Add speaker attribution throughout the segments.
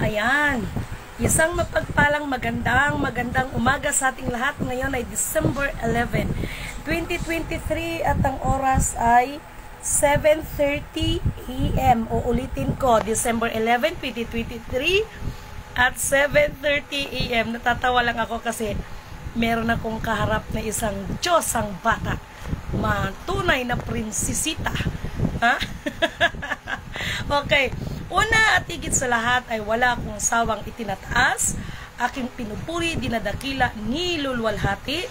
Speaker 1: Ayan. Isang mapagpalang magandang umaga sa ating lahat. Ngayon ay December 11, 2023 at ang oras ay 7:30 AM. Uulitin ko, December 11, 2023 at 7:30 AM. Natatawa lang ako kasi meron akong kaharap na isang Diyosang bata. Matunay na prinsesita. Ha? Okay. Una at higit sa lahat ay wala akong sawang itinataas, aking pinupuri, dinadakila, nilulwalhati,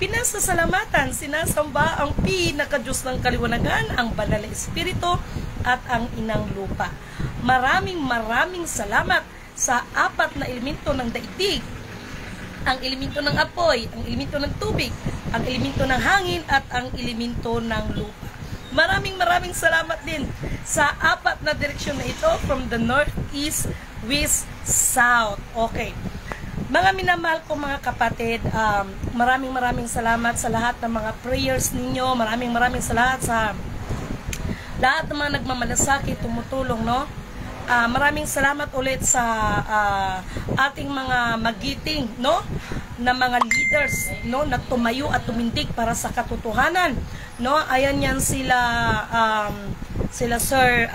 Speaker 1: pinasasalamatan, sinasamba ang pinakadiyos ng kaliwanagan, ang banal na espiritu at ang inang lupa. Maraming salamat sa apat na elemento ng daigdig, ang elemento ng apoy, ang elemento ng tubig, ang elemento ng hangin at ang elemento ng lupa. Maraming salamat din sa apat na direksyon na ito, from the north, east, west, south. Okay. Mga minamahal ko mga kapatid, maraming salamat sa lahat ng mga prayers ninyo. Maraming salamat sa lahat ng mga nagmamalasakit, tumutulong, no? Maraming salamat ulit sa ating mga magiting, no, na mga leaders, no, na tumayo at tumindig para sa katotohanan, no. Ayan yan sila Sir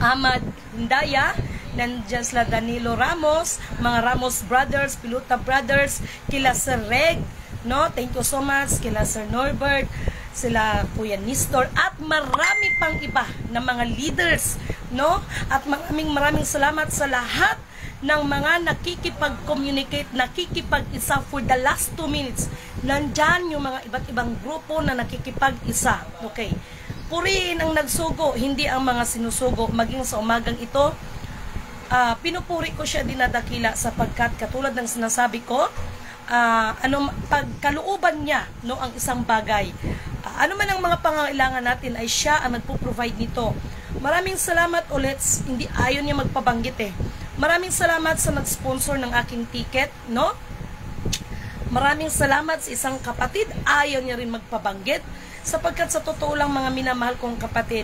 Speaker 1: Ahmad Hindaya, nandiyan sila Danilo Ramos, mga Ramos Brothers, Piluta Brothers, kila Sir Reg, no, thank you so much, kila Sir Norbert, sila Kuya Nistor, at marami pang iba na mga leaders, no? At maraming salamat sa lahat ng mga nakikipag-communicate, nakikipag-isa for the last 2 minutes. Nandyan yung mga iba't ibang grupo na nakikipag-isa. Okay. Purihin ang nagsugo, hindi ang mga sinusugo. Maging sa umagang ito, pinupuri ko siya, dinadakila, sapagkat katulad ng sinasabi ko, pagkalooban niya, no, ang isang bagay. Ano man ang mga pangangailangan natin ay siya ang nagpo-provide nito. Maraming salamat ulit, hindi ayon niya magpabanggit eh. Maraming salamat sa nag-sponsor ng aking ticket, no? Maraming salamat sa isang kapatid, ayaw niya rin magpabanggit, sapagkat sa totoo lang mga minamahal kong kapatid,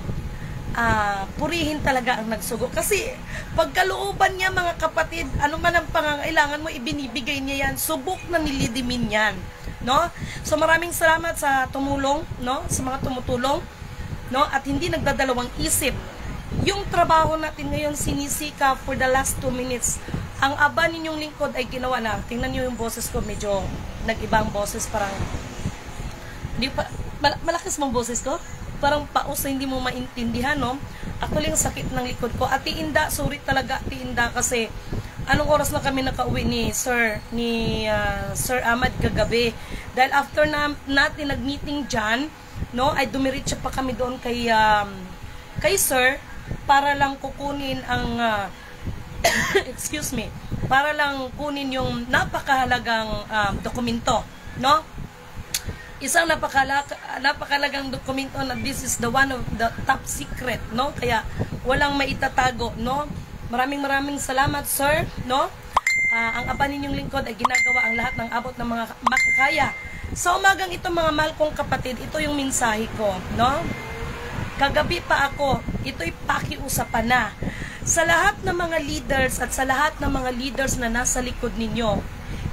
Speaker 1: purihin talaga ang nagsugo. Kasi pagkalooban niya mga kapatid, ano man ang pangangailangan mo, ibinibigay niya yan. Subok na nilidimin yan, no? So maraming salamat sa tumulong, no, sa mga tumutulong, no, at hindi nagdadalawang isip. Yung trabaho natin ngayon sinisika for the last 2 minutes. Ang aba ninyong lingkod ay ginawa na. Tingnan niyo yung boses ko, medyo nag-ibang boses, parang hindi pa malakas mong boses ko. Parang paus na hindi mo maintindihan, no? Actually, ang sakit ng likod ko. Ate Inda, sorry talaga, Ate Inda, kasi anong oras na kami nakauwi ni Sir Ahmad kagabi. Dahil after natin nag-meeting dyan, no, ay dumiritsa pa kami doon kay Sir, para lang kukunin ang excuse me, para lang kunin yung napakahalagang dokumento, no? Isang napakalagang dokumento na this is the one of the top secret, no? Kaya walang maitatago, no? Maraming salamat, sir, no? Ang aba ninyong lingkod ay ginagawa ang lahat ng abot ng mga makakaya. Sa umagang ito mga mahal kong kapatid, ito yung mensahe ko, no? Kagabi pa ako, ito'y pakiusapan na. Sa lahat ng mga leaders at sa lahat ng mga leaders na nasa likod ninyo,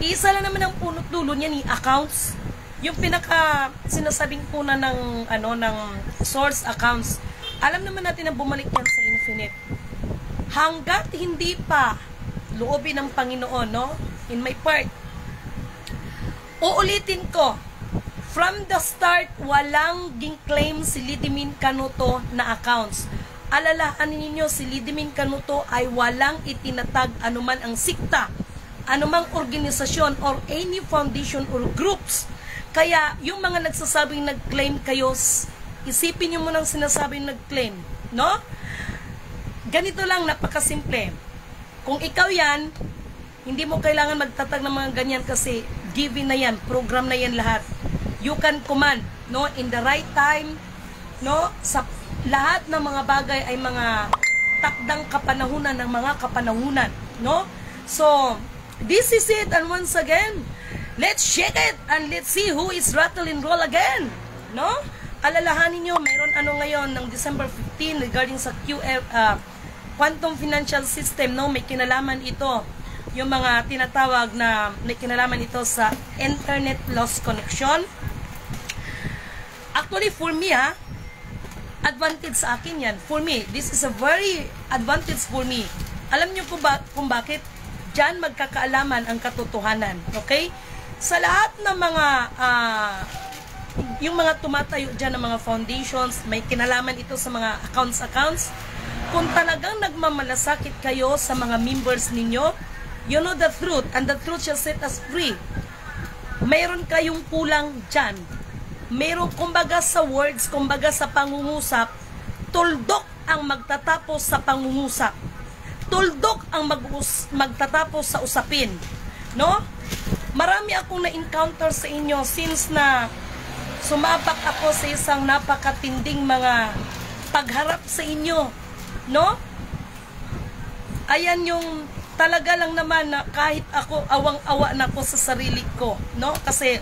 Speaker 1: isa lang naman ang punot dulo niya ni accounts. Yung pinaka sinasabing puna ng ng source accounts, alam naman natin na bumalik yan sa infinite. Hanggat hindi pa loobin ng Panginoon, no, in my part, uulitin ko, from the start, walang ging-claim si Lidimin Canuto na accounts. Alalahanin ninyo, si Lidimin Canuto ay walang itinatag anuman ang sikta, anumang organisasyon or any foundation or groups. Kaya, yung mga nagsasabing nag-claim kayo, isipin nyo mo nang sinasabing nag-claim, no? Ganito lang, napakasimple. Kung ikaw yan, hindi mo kailangan magtatag ng mga ganyan kasi given na yan, program na yan lahat. You can command, no, in the right time, no, sa lahat ng mga bagay ay mga takdang kapanahunan ng mga kapanahunan, no? So, this is it, and once again, let's shake it and let's see who is rattle and roll again, no? Alalahanin nyo, mayroon ngayon ng December 15 regarding sa quantum financial system, no, may kinalaman ito. Yung mga tinatawag na may kinalaman ito sa internet loss connection. Actually, for me, advantage sa akin yan. For me, this is a very advantage for me. Alam niyo kung bakit? Diyan magkakaalaman ang katotohanan. Okay? Sa lahat ng mga yung mga tumatayo dyan ng mga foundations, may kinalaman ito sa mga accounts. Kung talagang nagmamalasakit kayo sa mga members ninyo, you know the truth, and the truth shall set us free. Mayroon kayong kulang dyan. Mayroon, kumbaga sa words, kumbaga sa pangungusap, tuldok ang magtatapos sa pangungusap. Tuldok ang magtatapos sa usapin. No? Marami akong na-encounter sa inyo since na sumabak ako sa isang napakatinding mga pagharap sa inyo. No? Ayan yung talaga lang naman na kahit ako awang-awa na ako sa sarili ko. No? Kasi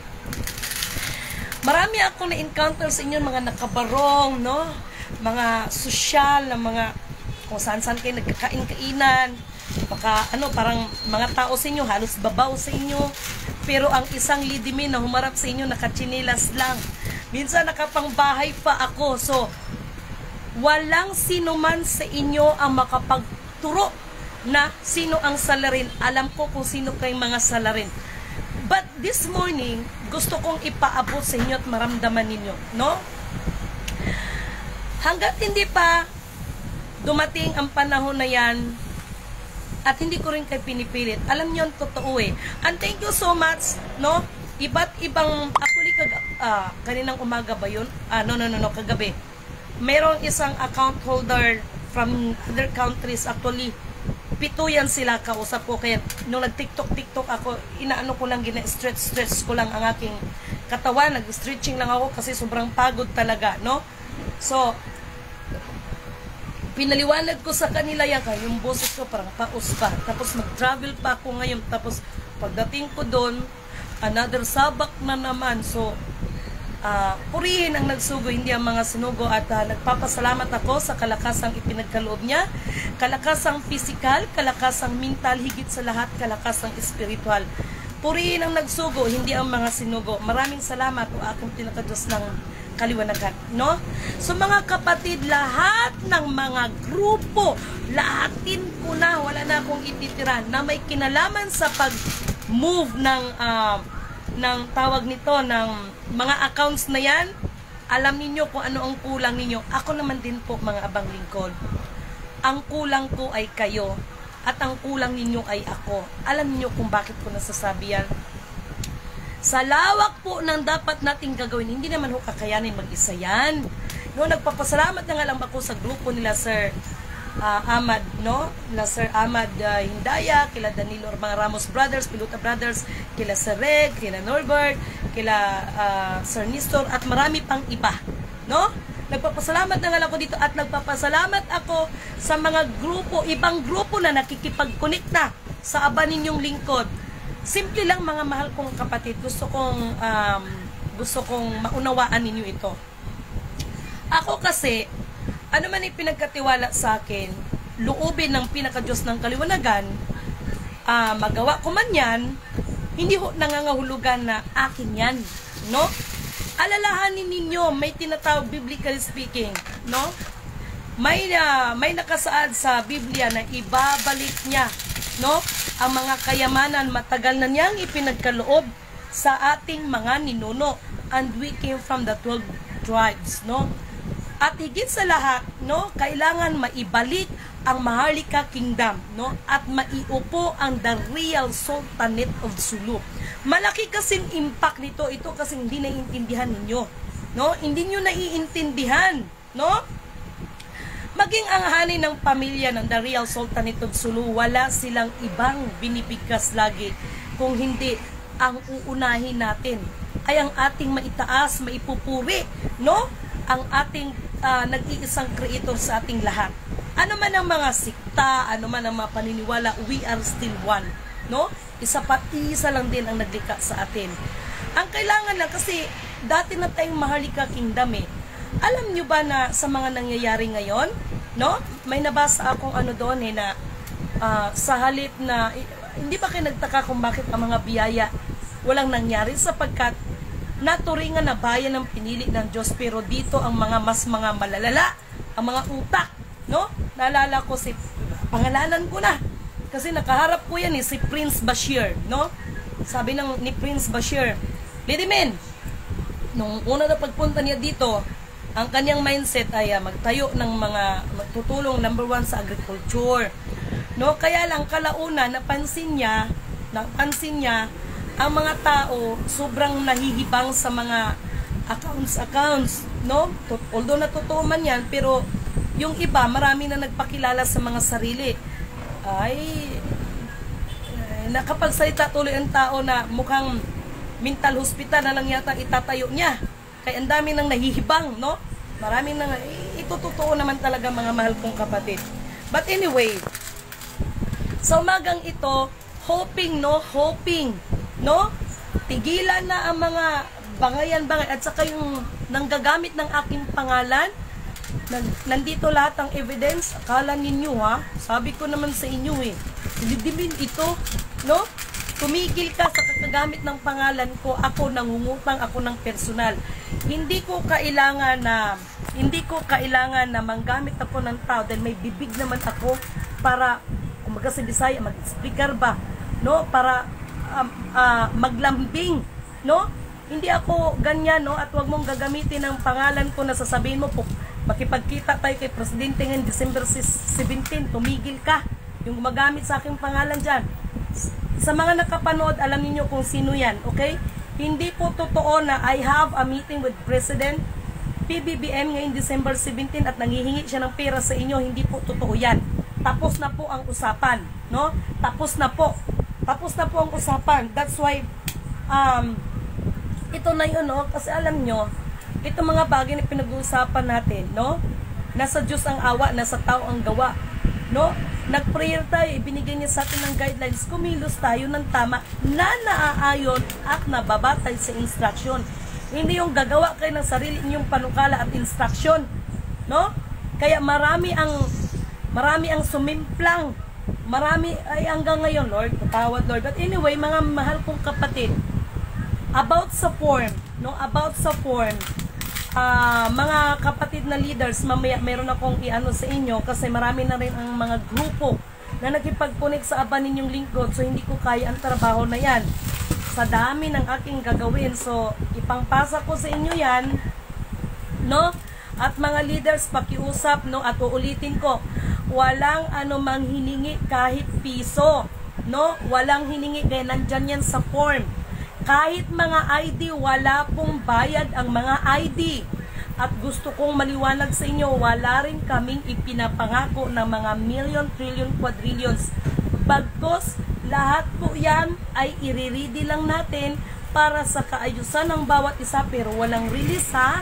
Speaker 1: marami akong na-encounter sa inyo, mga nakabarong, no? Mga sosyal, na mga kung saan-saan kayo nagkakain-kainan. Baka, parang mga tao sa inyo, halos babaw sa inyo. Pero ang isang lidimin na humarap sa inyo, nakachinilas lang. Minsan nakapangbahay pa ako. So, walang sino man sa inyo ang makapagturo na sino ang salarin. Alam ko kung sino kayong mga salarin. But this morning, gusto kong ipaabot sa inyo at maramdaman ninyo, no? Hanggat hindi pa dumating ang panahon na yan, at hindi ko rin kayo pinipilit, alam niyo ang totoo eh. And thank you so much, no? Iba't ibang, actually, kaninang umaga ba yun? No, kagabi. Merong isang account holder from other countries, actually, 7 yan sila kausap ko. Kaya nung nag-tiktok ako, inaano ko lang, stretch ko lang ang aking katawan. Nag-stretching lang ako kasi sobrang pagod talaga, no? So, pinaliwanag ko sa kanila yan, yung boses ko parang paus pa. Tapos mag-travel pa ako ngayon. Tapos pagdating ko doon, another sabak na naman. So, purihin ang nagsugo, hindi ang mga sinugo. At nagpapasalamat ako sa kalakasang ipinagkaloob niya. Kalakasang physical, kalakasang mental, higit sa lahat, kalakasang spiritual. Purihin ang nagsugo, hindi ang mga sinugo. Maraming salamat o aking pinakadiyos ng kaliwanagan, no? So mga kapatid, lahat ng mga grupo, lahatin ko na, wala na akong ititira na may kinalaman sa pag-move ng tawag nito, ng mga accounts na yan. Alam niyo kung ano ang kulang ninyo. Ako naman din po, mga abang lingkod. Ang kulang ko ay kayo at ang kulang ninyo ay ako. Alam niyo kung bakit ko nasasabi yan? Sa lawak po ng dapat nating gagawin, hindi naman ho kakayanin mag-isa yan. No, nagpapasalamat na nga lang ako sa grupo nila Sir Ahmad, no? Nila Sir Ahmad Hindaya, kila Danilo mga Ramos Brothers, Piluta Brothers, kila Sir Reg, kila Norbert, kila Sir Nestor, at marami pang iba, no? Nagpapasalamat na nga lang ako dito at nagpapasalamat ako sa mga grupo, ibang grupo na nakikipag-connecta sa aba ninyong lingkod. Simple lang, mga mahal kong kapatid, gusto kong maunawaan ninyo ito. Ako kasi, ano man yung pinagkatiwala sa akin, loobin ng pinakadiyos ng kaliwanagan, magawa ko man yan, hindi ho nangangahulugan na akin yan, no? Alalahanin ninyo, may tinatawag biblically speaking, no? May nakasaad sa Biblia na ibabalik niya, no? Ang mga kayamanan matagal na niyang ipinagkaloob sa ating mga ninuno, and we came from the 12 tribes, no? At higit sa lahat, no, kailangan maibalik ang Maharlika Kingdom, no? At maiupo ang the real Sultanate of Sulu. Malaki kasing impact nito, ito kasi hindi naiintindihan ninyo, no? Hindi niyo naiintindihan, no? Maging ang hanay ng pamilya ng The Real Sultanate of Sulu, wala silang ibang binibigkas lagi kung hindi ang uunahin natin ay ang ating maitaas, maipupuri, no? Ang ating nag-iisang creator sa ating lahat. Ano man ang mga sikta, ano man ang mga paniniwala, we are still one, no? Isa lang din ang naglikha sa atin. Ang kailangan lang, kasi dati na tayong Maharlika Kingdom eh. Alam nyo ba na sa mga nangyayari ngayon, no? May nabasa akong ano doon na sa halip na hindi ba kayo nagtaka kung bakit ang mga biyaya walang nangyari, sapagkat naturingan na bayan ng pinili ng Diyos, pero dito ang mga malalala, ang mga utak, no? Naalala ko pangalanan ko na kasi nakaharap ko yan si Prince Bashir, no? Sabi ni Prince Bashir, Lady Men, nung una na pagpunta niya dito, ang kanyang mindset ay magtayo ng mga magtutulong, number 1 sa agriculture, no? Kaya lang kalauna napansin niya ang mga tao sobrang nahihibang sa mga accounts, no? Although natotoo man yan, pero yung iba, marami na nagpakilala sa mga sarili. Nakapagsalita tuloy ang tao na mukhang mental hospital na lang yata itatayo niya. Kaya ang dami nang nahihibang, no? Maraming nang, ito totoo naman talaga, mga mahal kong kapatid. But anyway, sa umagang ito, hoping, no? Tigilan na ang mga bangayan at saka yung nanggagamit ng aking pangalan. Nandito lahat ang evidence. Akala ninyo sabi ko naman sa inyo dilidimin ito, no? Tumigil ka sa kakagamit ng pangalan ko. Ako nangungutang, ako ng personal. Hindi ko kailangan na manggamit ako ng tao dahil may bibig naman ako para kumaga sa Bisaya mag-speaker ba, no? Para maglambing, no? Hindi ako ganyan, no? At wag mong gagamitin ang pangalan ko na sasabihin mo po, makipagkita tayo kay Presidente ngayon December 17, tumigil ka yung gumagamit sa aking pangalan dyan. Sa mga nakapanood, alam niyo kung sino yan, okay? Hindi po totoo na I have a meeting with President PBBM ngayon December 17 at nanghihingi siya ng pera sa inyo. Hindi po totoo yan. Tapos na po ang usapan, no? Tapos na po ang usapan. That's why ito na yun, no? Kasi alam nyo, ito mga bagay na pinag-uusapan natin, no? Nasa Diyos ang awa, nasa tao ang gawa, no? Nag-prayer tayo, ibinigay niya sa atin ng guidelines, kumilos tayo ng tama na naaayon at nababatay sa instruction. Hindi yung gagawa kayo ng sarili ninyong panukala at instruction, no? Kaya marami ang sumimplang, marami ay hanggang ngayon, Lord, patawad, Lord. But anyway, mga mahal kong kapatid, about sa form, mga kapatid na leaders, mamaya meron akong iano sa inyo kasi marami na rin ang mga grupo na nakipag-connect sa aba ninyong lingkod, so hindi ko kaya ang trabaho na yan sa dami ng aking gagawin. So ipangpasa ko sa inyo yan, no? At mga leaders, pakiusap, no? At uulitin ko, walang anumang hiningi kahit piso, no? Walang hiningi, kaya nandyan yan sa form. Kahit mga ID, wala pong bayad ang mga ID. At gusto kong maliwanag sa inyo, wala rin kaming ipinapangako ng mga million, trillion, quadrillions. Bagkus, lahat po yan ay iriridi lang natin para sa kaayusan ng bawat isa, pero walang release, ha?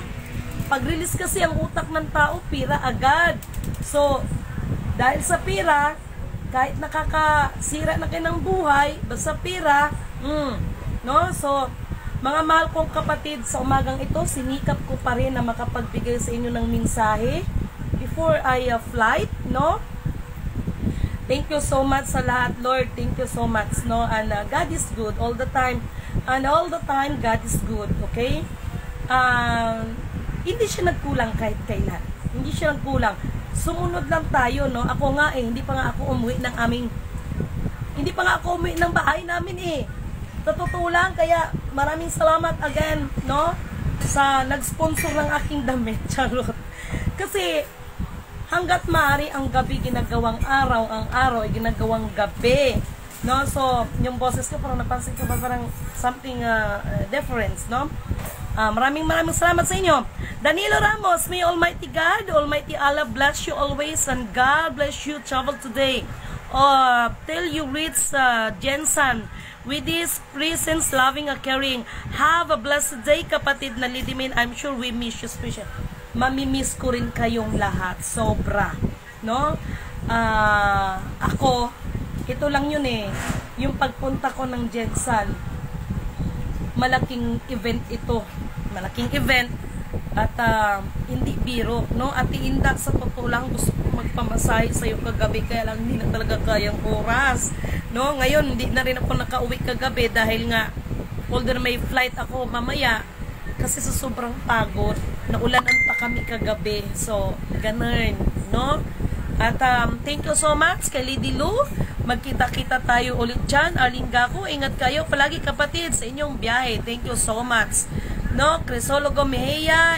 Speaker 1: Pag-release kasi ang utak ng tao, pira agad. So, dahil sa pira, kahit nakakasira na kayo ng buhay, basta pira, no? So, mga mahal kong kapatid, sa umagang ito, sinikap ko pa rin na makapagbigay sa inyo ng mensahe before I flight, no? Thank you so much sa lahat, Lord. Thank you so much, no? And God is good all the time. And all the time, God is good, okay? Hindi siya nagkulang kahit kailan. Hindi siya nagkulang. Sumunod lang tayo, no? Ako nga hindi pa nga ako umuwi ng bahay namin Totoo lang, kaya maraming salamat again, no? Sa nag-sponsor ng aking damit, charot. Kasi hanggat maaari ang gabi ginagawang araw, ang araw ay ginagawang gabi, no? So, yung boses ko parang napansin ko parang something difference, no? Maraming salamat sa inyo. Danilo Ramos, may Almighty God, Almighty Allah bless you always, and God bless you travel today. Till you reach Jensen with this presence, loving and caring. Have a blessed day, kapatid na Lidimin. I'm sure we miss you special. Mamimiss ko rin kayong lahat. Sobra. No? Ako, ito lang yun yung pagpunta ko ng Jensen, malaking event ito. Malaking event. At hindi biro. No? At Inda, sa totoo lang, gusto ko magpamasahe sa'yo kagabi, kaya lang hindi na talaga kayang oras, no? Ngayon, hindi na rin ako nakauwi kagabi dahil nga, although may flight ako mamaya, kasi sa sobrang pagod, naulanan pa kami kagabi. So, ganun, no? At thank you so much kay Lady Lou. Magkita-kita tayo ulit dyan. Alinggaco, ingat kayo palagi kapatid sa inyong biyahe. Thank you so much. No, Crisologo Mejia,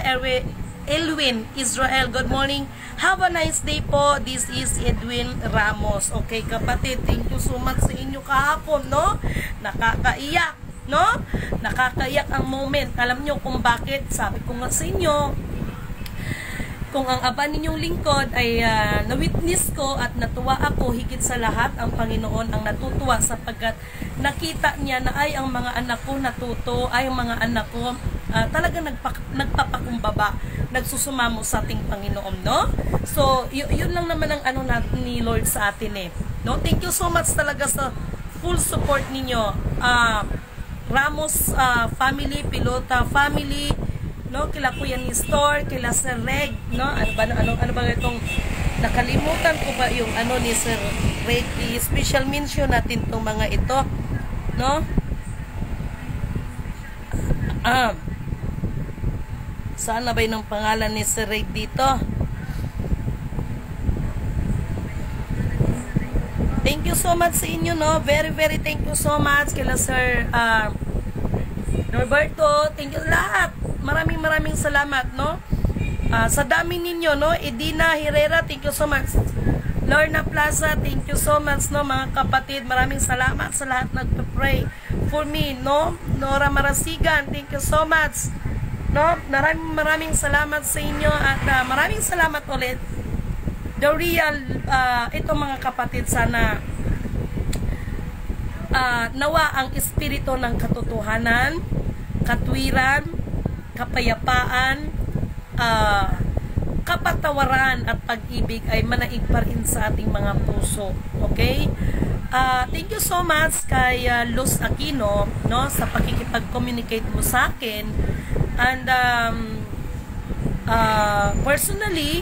Speaker 1: Elwin Israel, good morning. Have a nice day po. This is Edwin Ramos. Okay kapatid, thank you so much sa inyo kahapon, no? Nakakaiyak, no? Nakakaiyak ang moment. Alam nyo kung bakit? Sabi ko nga sa inyo, kung ang aba ninyong lingkod ay na-witness ko at natuwa ako, higit sa lahat ang Panginoon ang natutuwa sapagkat nakita niya na ay ang mga anak ko natuto, ay ang mga anak ko talaga nagpapakumbaba, nagsusumamo sa ating Panginoon, no? So, yun lang naman ang ano natin ni Lord sa atin eh. No? Thank you so much talaga sa full support ninyo. Ramos family, Pilota family, no, kila Kuya Nestor, kila Sir Reg, no, ano ba itong nakalimutan ko ba yung ano ni Sir Reg, special mention natin tong mga ito, no? Saan na ba yung pangalan ni Sir Reg dito? Thank you so much sa inyo, no? Very thank you so much kila Sir Norberto, thank you lahat. Maraming salamat, no? Sa dami ninyo, no? Edina Herrera, thank you so much. Lorna Plaza, thank you so much, no? Mga kapatid, maraming salamat sa lahat nagpa-pray for me, no? Nora Marasigan, thank you so much, no? Maraming salamat sa inyo at maraming salamat ulit. The real, ito mga kapatid, sana nawa ang espiritu ng katotohanan, katwiran, kapayapaan, kapatawaran at pag-ibig ay manaig pa rin sa ating mga puso. Okay? Thank you so much kay Luz Aquino, no, sa pakikipag-communicate mo sa akin. And personally,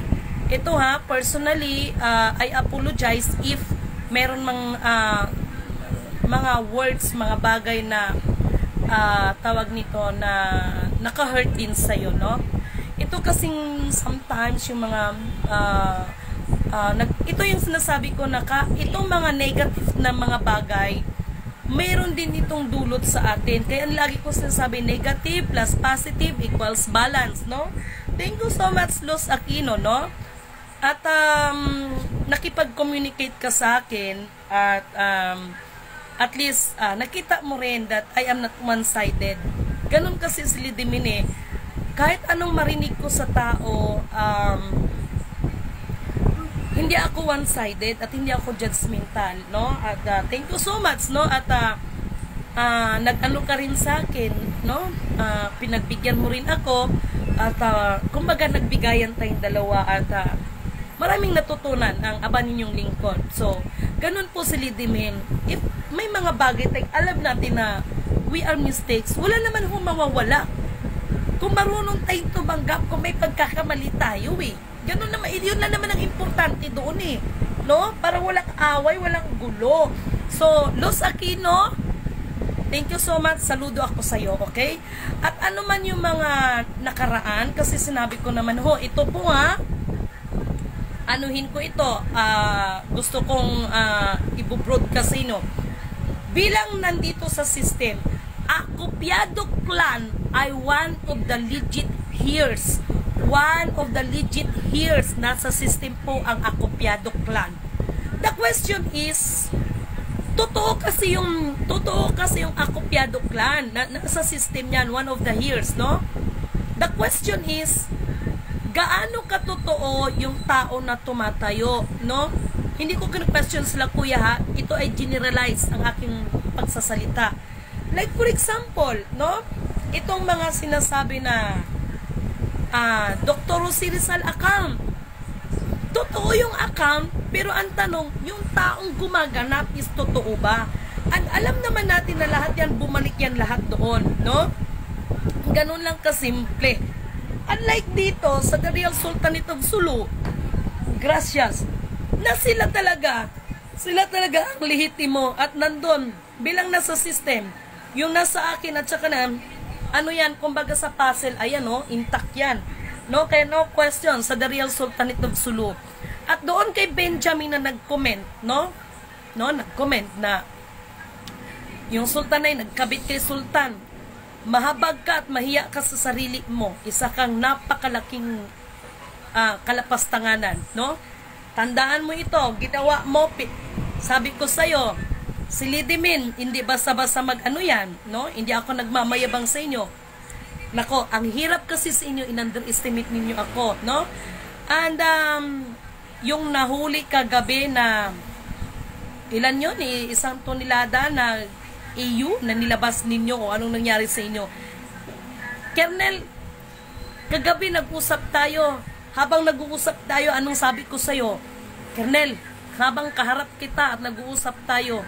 Speaker 1: I apologize if meron mga words, mga bagay na tawag nito na naka-hurt din sa'yo, no? Ito kasing sometimes yung mga ito yung sinasabi ko na itong mga negative na mga bagay, mayroon din itong dulot sa atin. Kaya lagi ko sinasabi, negative plus positive equals balance, no? Thank you so much, Luz Aquino, no? At nakipag-communicate ka sa akin at least nakita mo rin that I am not one-sided. Ganun kasi si Lidimin eh. Kahit anong marinig ko sa tao, hindi ako one-sided at hindi ako judgmental, no? At thank you so much, no? At nag-ano ka rin sa akin, no? Pinagbigyan mo rin ako at kumbaga nagbigayan tayong dalawa at maraming natutunan ang aba ninyong lingkod. So, ganun po si Lidimin. If may mga bagay tayo, alam natin na we are mistakes, wala naman ho mawawala. Kung marunong tayong tumanggap, kung may pagkakamali tayo eh. Ganun naman, yun na naman ang importante doon eh. No? Para walang away, walang gulo. So, Luz Aquino, thank you so much. Saludo ako sa'yo, okay? At ano man yung mga nakaraan, kasi sinabi ko naman, ito po anuhin ko ito. Gusto kong i-broadcast no. Bilang nandito sa system, Acopiado clan ay one of the legit heirs. One of the legit heirs. Nasa system po ang Acopiado clan. The question is, totoo kasi yung Acopiado clan. Nasa system yan, one of the heirs, no? The question is, gaano katotoo yung tao na tumatayo, no? Hindi ko kina-question sila, kuya ha. Ito ay generalize ang aking pagsasalita. Like for example, no? Itong mga sinasabi na Dr. Rosie Rizal account. Totoo yung account, pero ang tanong, yung taong gumaganap is totoo ba? At alam naman natin na lahat yan, bumalik yan lahat doon, no? Ganun lang kasimple. Unlike dito, sa The Real Sultanate of Sulu, gracias, na sila talaga ang lehitimo at nandun, bilang nasa system, yung nasa akin at saka na, ano yan, kumbaga sa puzzle, ayan o, intact yan. No, kaya no question sa The Real Sultanate of Sulu. At doon kay Benjamin na nag-comment, nag-comment na yung sultan ay nagkabit kay sultan. Mahabag ka at mahiya ka sa sarili mo. Isa kang napakalaking kalapastanganan, no? Tandaan mo ito, ginawa mo, sabi ko sa'yo, si Lidimin, hindi basta-basta mag-ano yan, no? Hindi ako nagmamayabang sa inyo. Nako, ang hirap kasi sa inyo, in-underestimate ninyo ako, no? And, yung nahuli kagabi na, ilan yun, isang tonelada na EU na nilabas ninyo o anong nangyari sa inyo. Kernel, kagabi nag-usap tayo. Habang nag-uusap tayo, anong sabi ko sa'yo? Kernel, habang kaharap kita at nag-uusap tayo,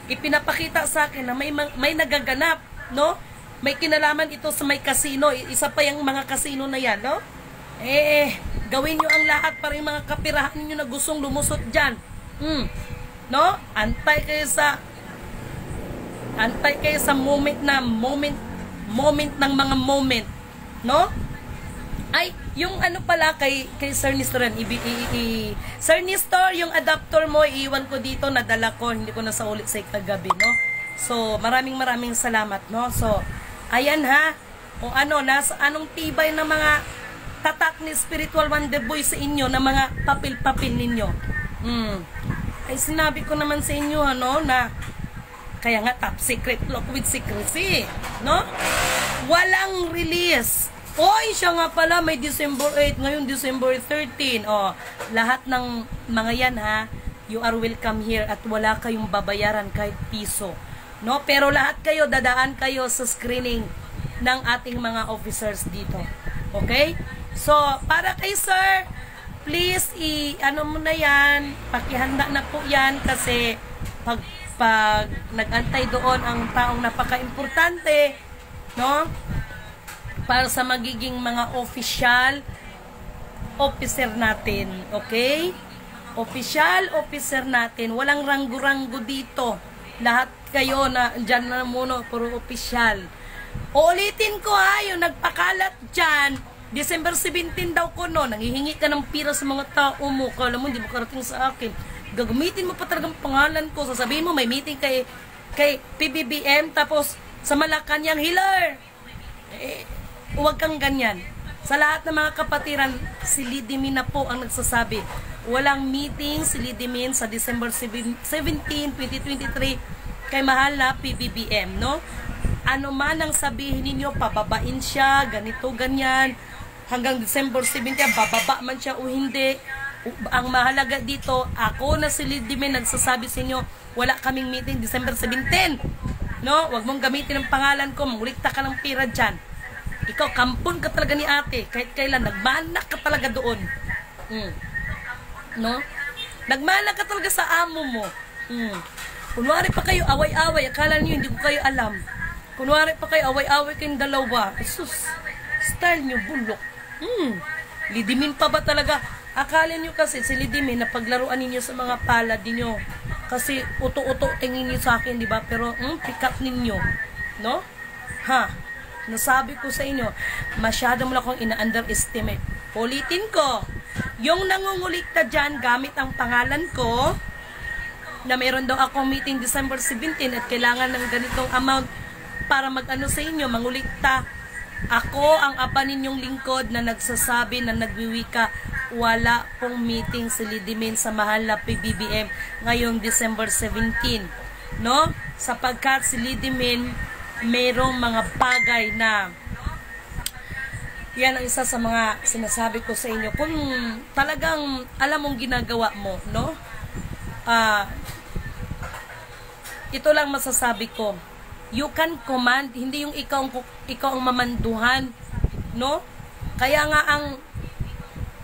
Speaker 1: ipinapakita sa akin na may nagaganap, no? May kinalaman ito sa may casino. Isa pa yung mga casino na yan, no? Gawin nyo ang lahat para yung mga kapirahan ninyo na gustong lumusot dyan. No? Antay kayo sa moment ng mga moment, no? Ay, yung ano pala kay Sir Nestor, Sir Nestor, yung adapter mo, iiwan ko dito, nadala ko, hindi ko nasaulit sa kagabi, no? So, maraming salamat, no? So, ayan ha, kung ano, nasa anong tibay ng mga tatak ni Spiritual Wonder Boy sa inyo, na mga papel-papel ninyo. Ay, sinabi ko naman sa inyo, ano, na kaya nga top secret lock with secrecy, no? Walang release. Oy, siya nga pala may December 8, ngayon December 13. Oh, lahat ng mga yan ha, you are welcome here at wala kayong babayaran kahit piso, no? Pero lahat kayo dadaan kayo sa screening ng ating mga officers dito. Okay? So, para kay sir, please ano mo na yan, pakihanda na po yan kasi pag nag-antay doon ang taong napaka-importante, no? Para sa magiging mga officer natin, okay? Officer natin, walang ranggo-ranggo dito. Lahat kayo na dyan na muna, puro official. Uulitin ko ha, yung nagpakalat dyan, December 17 daw ko no, nanghihingi ka ng pira sa mga tao mo, kala mo hindi mo karating sa akin. Gagamitin mo pa talagang pangalan ko, sasabihin mo may meeting kay PBBM, tapos sa Malacanang, Hiller, huwag kang ganyan. Sa lahat ng mga kapatiran, si Lidimin na po ang nagsasabi. Walang meeting si Lidimin sa December 17, 2023 kay mahal na PBBM, no? Ano man ang sabihin ninyo, pababain siya, ganito, ganyan. Hanggang December 17, bababa man siya o hindi. Ang mahalaga dito, ako na si Lidimin nagsasabi sa inyo, wala kaming meeting December 17. No? Huwag mong gamitin ang pangalan ko, mangulikta ka ng pira dyan. Ikaw, kampon ka talaga ni ate. Kahit kailan, nagmanak ka talaga doon. No? Nagmanak ka talaga sa amo mo. Kunwari pa kayo away-away, akala niyo hindi ko kayo alam. Kunwari pa kayo away-away kayong dalawa. Sus, style niyo bulok. Lidimin pa ba talaga? Akala niyo kasi si Lidimin na paglaruan ninyo sa mga palad niyo. Kasi uto-uto tingin niyo sa akin, di ba? Pero pick up ninyo. No? Ha? Nasabi ko sa inyo, masyado mo lang akong ina-underestimate. Ulitin ko, yung nangungulikta dyan gamit ang pangalan ko, na mayroon daw akong meeting December 17 at kailangan ng ganitong amount para mag-ano sa inyo, mangulikta. Ako ang apa ninyong lingkod na nagsasabi na nagwiwika, wala pong meeting si Lidimin sa mahal na PBBM ngayong December 17. No? Sapagkat si Lidimin mayroong mga bagay na yan ang isa sa mga sinasabi ko sa inyo. Kung talagang alam mong ginagawa mo, no? Ito lang masasabi ko. You can command, hindi yung ikaw ang mamanduhan, no? Kaya nga ang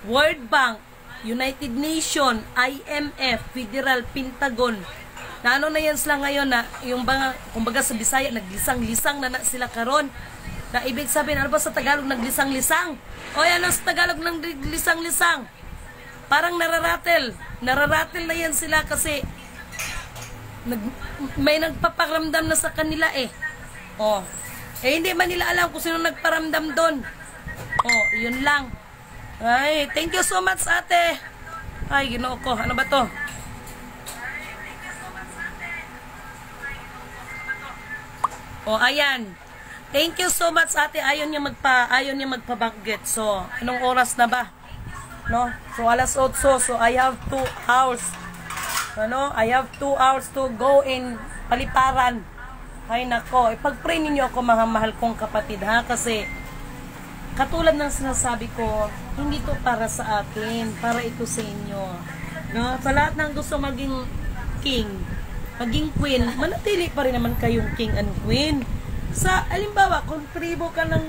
Speaker 1: World Bank, United Nations, IMF, Federal, Pentagon, na ano na yan sila ngayon na yung kumbaga sa Bisaya, naglisang-lisang na sila karon. Na ibig sabihin, ano ba sa Tagalog naglisang-lisang? O yan ang sa Tagalog naglisang-lisang. parang nararatel na yan sila kasi may nagpaparamdam na sa kanila eh. Oh. Eh hindi man nila alam kung sino nagparamdam doon. Oh, yun lang. Ay, thank you so much, ate. Ay, Ginoo ko. Ano ba to? Oh, ayan. Thank you so much, ate. Ayaw niya magpabanggit. So, anong oras na ba? No? So, alas 8. So, I have 2 hours. Ano? I have 2 hours to go in Paliparan. Ay, nako. Ipag-pray ninyo ako, mga mahal kong kapatid, ha? Kasi, katulad ng sinasabi ko, hindi to para sa akin, para ito sa inyo. No? Sa lahat ng gusto maging king, maging queen, manatili pa rin naman kayong king and queen. Sa, alimbawa, kung tribo ka ng,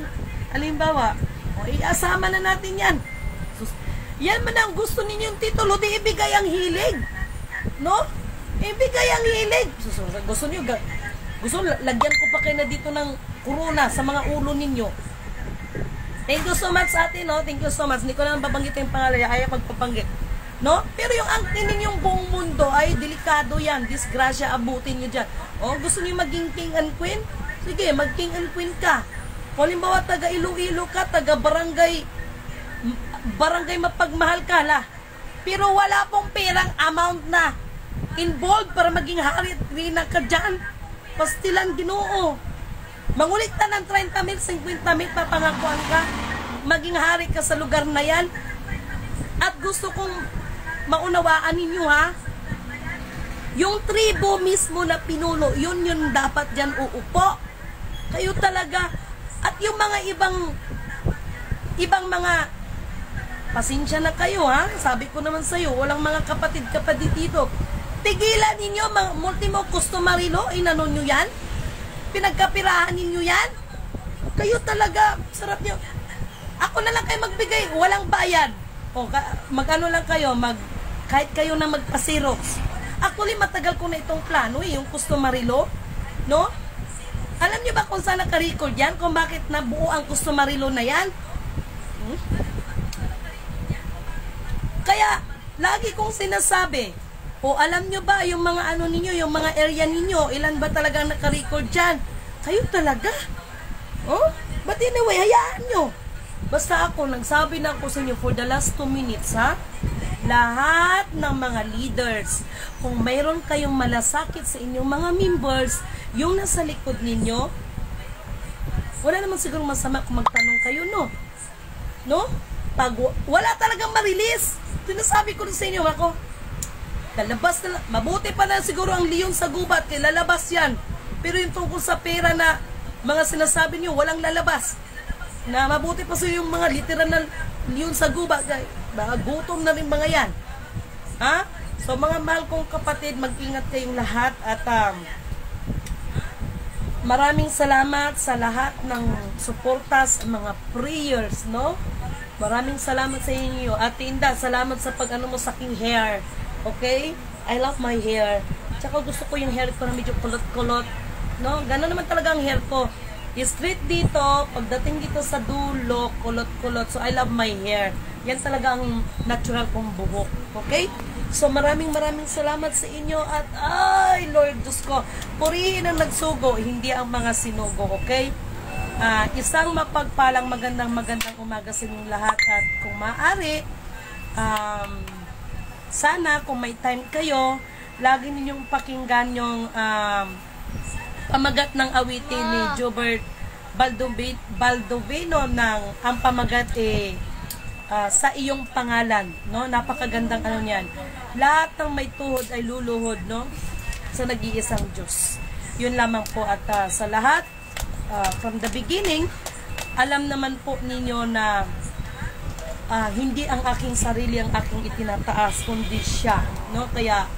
Speaker 1: alimbawa, asama na natin yan. Yan man ang gusto ninyong titulo, di ibigay ang hilig. No? Ibigay ang hilig. Gusto lagyan ko pa kayo na dito ng corona sa mga ulo ninyo. Thank you so much, ate, no? Thank you so much. Hindi ko na babanggit yung pangalan, ayaw magpapanggit. No? Pero yung angkin ninyong buong mundo ay delikado yan. Disgrasya, abutin nyo dyan. O, gusto niyo maging king and queen? Sige, mag-king and queen ka. Kung halimbawa, taga Iloilo ka, taga barangay mapagmahal ka, la. Pero wala pong perang amount na involved para maging hari na ka dyan. Pastilan, Ginoo. Mangulit ka ng 30 mil, 50 mil, papangakuan ka. Maging hari ka sa lugar na yan. At gusto kong maunawaan ninyo, ha? Yung tribo mismo na pinuno, yun dapat dyan uupo. Kayo talaga. At yung mga ibang mga, pasensya na kayo, ha? Sabi ko naman sa'yo, walang mga kapatid dito. Tigilan ninyo, mga multimo customary law, inano nyo yan? Pinagkapirahan ninyo yan? Kayo talaga, sarap nyo. Ako na lang kayo magbigay, walang bayad. O, mag-ano lang kayo, kahit kayo na magpa-Xerox. Actually, matagal ko na itong plano, yung customary law. No? Alam nyo ba kung saan naka-record yan? Kung bakit nabuo ang customary law na yan? Kaya, lagi kong sinasabi, o alam nyo ba yung mga ano ninyo, yung mga area ninyo, ilan ba talagang naka-record dyan? Kayo talaga? Oh? But anyway, hayaan nyo. Basta ako, nagsabi na ako sa inyo for the last 2 minutes, ha? Lahat ng mga leaders, kung mayroon kayong malasakit sa inyong mga members, yung nasa likod ninyo, wala naman siguro masama kung magtanong kayo, no? No? Pag wala talagang marilis, sinasabi ko rin sa inyo, ako, lalabas na, mabuti pa na siguro ang leon sa gubat, kaya lalabas yan. Pero yung tungkol sa pera na mga sinasabi nyo, walang lalabas. Na mabuti pa sa yung mga literal na leon sa gubat, mga gutom na rin mga yan. Ha? So mga mahal kong kapatid, mag-ingat kayong lahat at maraming salamat sa lahat ng suportas, mga prayers, no? Maraming salamat sa inyo. At Tinda, salamat sa pag-ano mo sa aking hair. Okay? I love my hair. Tsaka gusto ko yung hair ko na medyo kulot-kulot. No? Gano'n naman talaga ang hair ko. Straight dito, pagdating dito sa dulo, kulot-kulot. So, I love my hair. Yan talaga ang natural kong buhok. Okay? So, maraming salamat sa inyo. At, ay, Lord Diyos ko, purihin ang nagsugo, hindi ang mga sinugo. Okay? Isang mapagpalang magandang umaga sa inyong lahat. At kung maaari, sana kung may time kayo, lagi ninyong pakinggan yung pamagat ng awitin ni Jobert Baldovino ng ang pamagat sa iyong pangalan, no? Napakagandang ano niyan. Lahat ng may tuhod ay luluhod, no? Sa nag-iisang Diyos. Yun lamang po at sa lahat from the beginning, alam naman po ninyo na hindi ang aking sarili ang aking itinataas, kundi siya, no? Kaya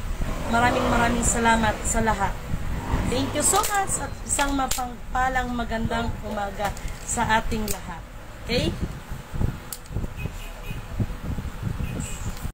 Speaker 1: maraming salamat sa lahat. Thank you so much at isang mapagpalang magandang umaga sa ating lahat. Okay?